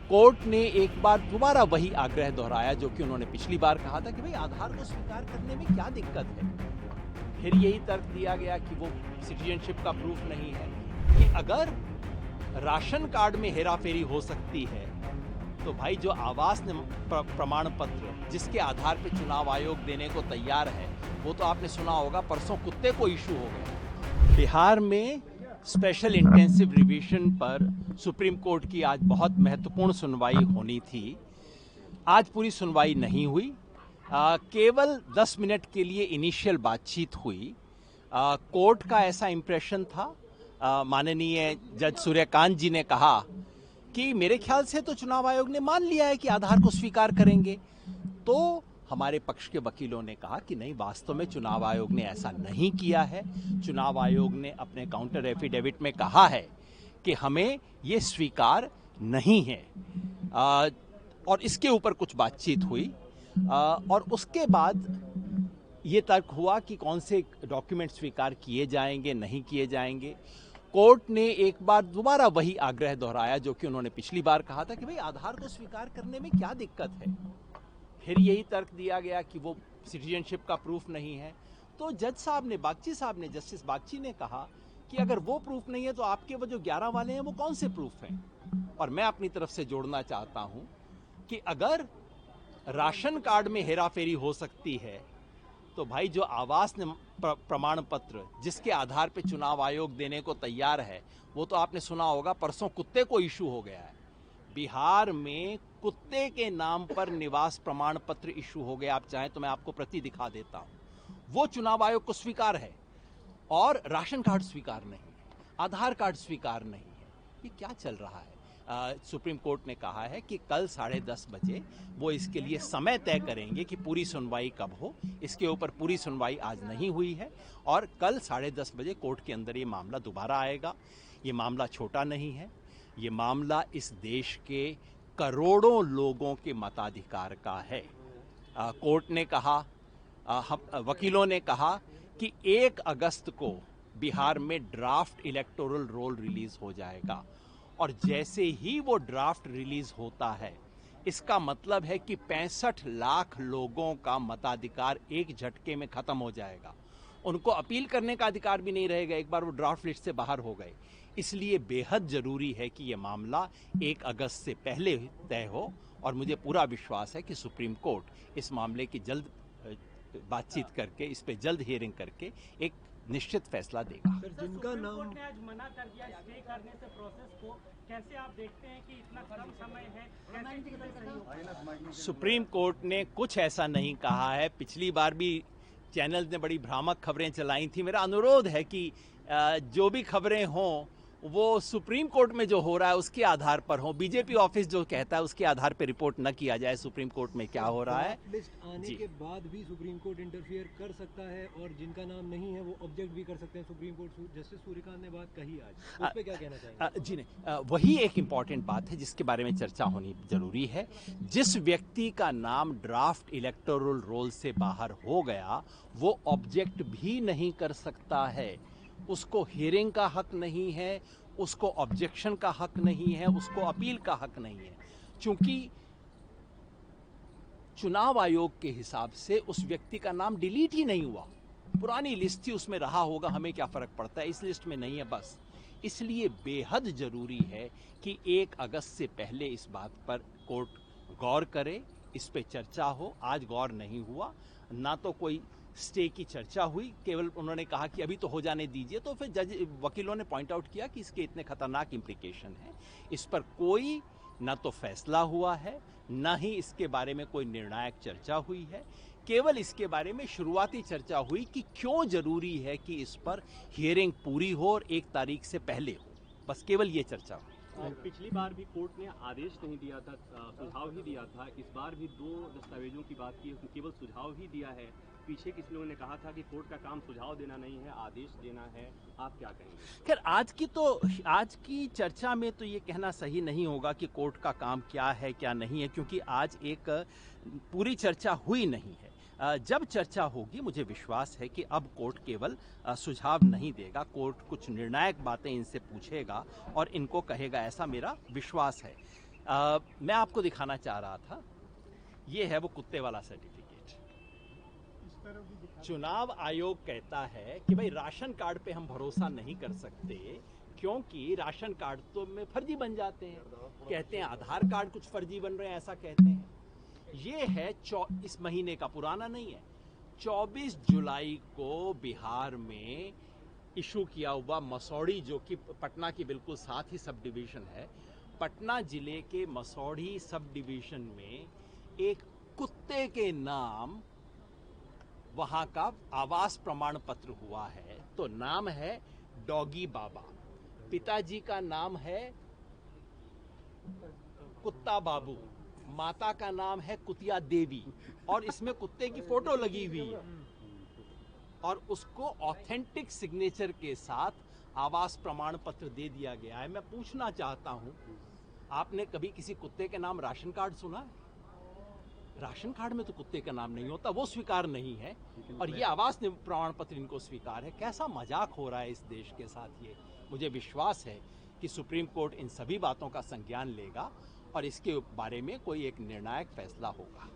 Court ने एक बार दोबारा वही आग्रह दोहराया जो कि उन्होंने पिछली बार कहा था कि भाई आधार को स्वीकार करने में क्या दिक्कत है। फिर यही तर्क दिया गया कि वो सिटीजनशिप का प्रूफ नहीं है, कि अगर राशन कार्ड में हेराफेरी हो सकती है तो भाई जो आवास प्रमाण पत्र जिसके आधार पे चुनाव आयोग देने को तैयार है, वो तो आपने सुना होगा परसों कुत्ते को इशू हो गया। बिहार में स्पेशल इंटेंसिव रिवीजन पर सुप्रीम कोर्ट की आज बहुत महत्वपूर्ण सुनवाई होनी थी। आज पूरी सुनवाई नहीं हुई, केवल 10 मिनट के लिए इनिशियल बातचीत हुई। कोर्ट का ऐसा इंप्रेशन था, माननीय जज सूर्यकांत जी ने कहा कि मेरे ख्याल से तो चुनाव आयोग ने मान लिया है कि आधार को स्वीकार करेंगे। तो हमारे पक्ष के वकीलों ने कहा कि नहीं, वास्तव में चुनाव आयोग ने ऐसा नहीं किया है। चुनाव आयोग ने अपने काउंटर एफिडेविट में कहा है कि हमें ये स्वीकार नहीं है, और इसके ऊपर कुछ बातचीत हुई, और उसके बाद ये तर्क हुआ कि कौन से डॉक्यूमेंट स्वीकार किए जाएंगे, नहीं किए जाएंगे। कोर्ट ने एक बार दोबारा वही आग्रह दोहराया जो कि उन्होंने पिछली बार कहा था कि भाई आधार को स्वीकार करने में क्या दिक्कत है। फिर यही तर्क दिया गया कि वो सिटीजनशिप का प्रूफ नहीं है। तो जज साहब ने, बागची साहब ने, जस्टिस बागची ने कहा कि अगर वो प्रूफ नहीं है तो आपके वो जो 11 वाले हैं वो कौन से प्रूफ हैं। और मैं अपनी तरफ से जोड़ना चाहता हूं कि अगर राशन कार्ड में हेराफेरी हो सकती है तो भाई जो आवास प्रमाण पत्र जिसके आधार पे चुनाव आयोग देने को तैयार है, वो तो आपने सुना होगा परसों कुत्ते को इशू हो गया है। बिहार में कुत्ते के नाम पर निवास प्रमाण पत्र इशू हो गया। आप चाहें तो मैं आपको प्रति दिखा देता हूं। वो चुनाव आयोग को स्वीकार है और राशन कार्ड स्वीकार नहीं है, आधार कार्ड स्वीकार नहीं है। ये क्या चल रहा है? सुप्रीम कोर्ट ने कहा है कि कल 10:30 बजे वो इसके लिए समय तय करेंगे कि पूरी सुनवाई कब हो। इसके ऊपर पूरी सुनवाई आज नहीं हुई है और कल 10:30 बजे कोर्ट के अंदर ये मामला दोबारा आएगा। ये मामला छोटा नहीं है, ये मामला इस देश के करोड़ों लोगों के मताधिकार का है। कोर्ट ने कहा, वकीलों ने कहा कि 1 अगस्त को बिहार में ड्राफ्ट इलेक्टोरल रोल रिलीज हो जाएगा, और जैसे ही वो ड्राफ्ट रिलीज होता है, इसका मतलब है कि 65 लाख लोगों का मताधिकार एक झटके में खत्म हो जाएगा। उनको अपील करने का अधिकार भी नहीं रहेगा एक बार वो ड्राफ्ट लिस्ट से बाहर हो गए। इसलिए बेहद जरूरी है कि ये मामला 1 अगस्त से पहले तय हो, और मुझे पूरा विश्वास है कि सुप्रीम कोर्ट इस मामले की जल्द बातचीत करके, इस पे जल्द हियरिंग करके एक निश्चित फैसला देगा। सर, जिनका नाम कोर्ट ने आज मना कर दिया स्टे करने से प्रोसेस को, कैसे आप देखते हैं कि इतना कम समय है, कैसे सही हो? सुप्रीम कोर्ट ने कुछ ऐसा नहीं कहा है। पिछली बार भी चैनल ने बड़ी भ्रामक खबरें चलाई थी। मेरा अनुरोध है कि जो भी खबरें हों वो सुप्रीम कोर्ट में जो हो रहा है उसके आधार पर हो। बीजेपी ऑफिस जो कहता है उसके आधार पर रिपोर्ट न किया जाए सुप्रीम कोर्ट में क्या हो रहा है। लिस्ट आने के बाद भी सुप्रीम कोर्ट इंटरफियर कर सकता है, और जिनका नाम नहीं है वो ऑब्जेक्ट भी कर सकते हैं। सुप्रीम कोर्ट जस्टिस सूर्यकांत ने बात कही आज, उस पे क्या कहना चाहेंगे? जी नहीं, वही एक इम्पॉर्टेंट बात है जिसके बारे में चर्चा होनी जरूरी है। जिस व्यक्ति का नाम ड्राफ्ट इलेक्टोरल रोल से बाहर हो गया वो ऑब्जेक्ट भी नहीं कर सकता है। उसको हियरिंग का हक नहीं है, उसको ऑब्जेक्शन का हक नहीं है, उसको अपील का हक नहीं है। क्योंकि चुनाव आयोग के हिसाब से उस व्यक्ति का नाम डिलीट ही नहीं हुआ, पुरानी लिस्ट थी उसमें रहा होगा, हमें क्या फर्क पड़ता है, इस लिस्ट में नहीं है बस। इसलिए बेहद जरूरी है कि 1 अगस्त से पहले इस बात पर कोर्ट गौर करे, इस पे चर्चा हो। आज गौर नहीं हुआ, ना तो कोई स्टे की चर्चा हुई, केवल उन्होंने कहा कि अभी तो हो जाने दीजिए। तो फिर जज वकीलों ने पॉइंट आउट किया कि इसके इतने खतरनाक इम्प्लीकेशन हैं, इस पर कोई ना तो फैसला हुआ है, ना ही इसके बारे में कोई निर्णायक चर्चा हुई है। केवल इसके बारे में शुरुआती चर्चा हुई कि क्यों जरूरी है कि इस पर हियरिंग पूरी हो और 1 तारीख से पहले हो, बस केवल ये चर्चा हुई। पिछली बार भी कोर्ट ने आदेश नहीं दिया था, सुझाव ही दिया था। इस बार भी 2 दस्तावेजों की बात की, उसमें केवल सुझाव ही दिया है। पीछे किसी लोगों ने कहा था कि कोर्ट का काम सुझाव देना नहीं है, आदेश देना है। आप क्या कहेंगे? खैर, आज की चर्चा में तो ये कहना सही नहीं होगा कि कोर्ट का काम क्या है क्या नहीं है, क्योंकि आज एक पूरी चर्चा हुई नहीं है। जब चर्चा होगी मुझे विश्वास है कि अब कोर्ट केवल सुझाव नहीं देगा, कोर्ट कुछ निर्णायक बातें इनसे पूछेगा और इनको कहेगा, ऐसा मेरा विश्वास है। मैं आपको दिखाना चाह रहा था, ये है वो कुत्ते वाला सर्टिफिकेट। चुनाव आयोग कहता है कि भाई राशन कार्ड पे हम भरोसा नहीं कर सकते, क्योंकि राशन कार्ड तो में फर्जी बन जाते हैं। कहते हैं आधार कार्ड कुछ फर्जी बन रहे हैं, ऐसा कहते हैं। ये है इस महीने का, पुराना नहीं है, 24 जुलाई को बिहार में इशू किया हुआ मसौड़ी, जो कि पटना की बिल्कुल साथ ही सब डिवीज़न है। पटना जिले के मसौड़ी सब डिवीज़न में एक कुत्ते के नाम वहाँ का आवास प्रमाण पत्र हुआ है। तो नाम है डॉगी बाबा, पिताजी का नाम है कुत्ता बाबू, माता का नाम है कुतिया देवी, और इसमें कुत्ते की फोटो लगी हुई है, और उसको ऑथेंटिक सिग्नेचर के साथ आवास प्रमाण पत्र दे दिया गया है। मैं पूछना चाहता हूं, आपने कभी किसी कुत्ते के नाम राशन कार्ड सुना है? राशन कार्ड में तो कुत्ते का नाम नहीं होता, वो स्वीकार नहीं है, और ये आवास प्रमाण पत्र इनको स्वीकार है। कैसा मजाक हो रहा है इस देश के साथ ये। मुझे विश्वास है कि सुप्रीम कोर्ट इन सभी बातों का संज्ञान लेगा और इसके बारे में कोई एक निर्णायक फैसला होगा।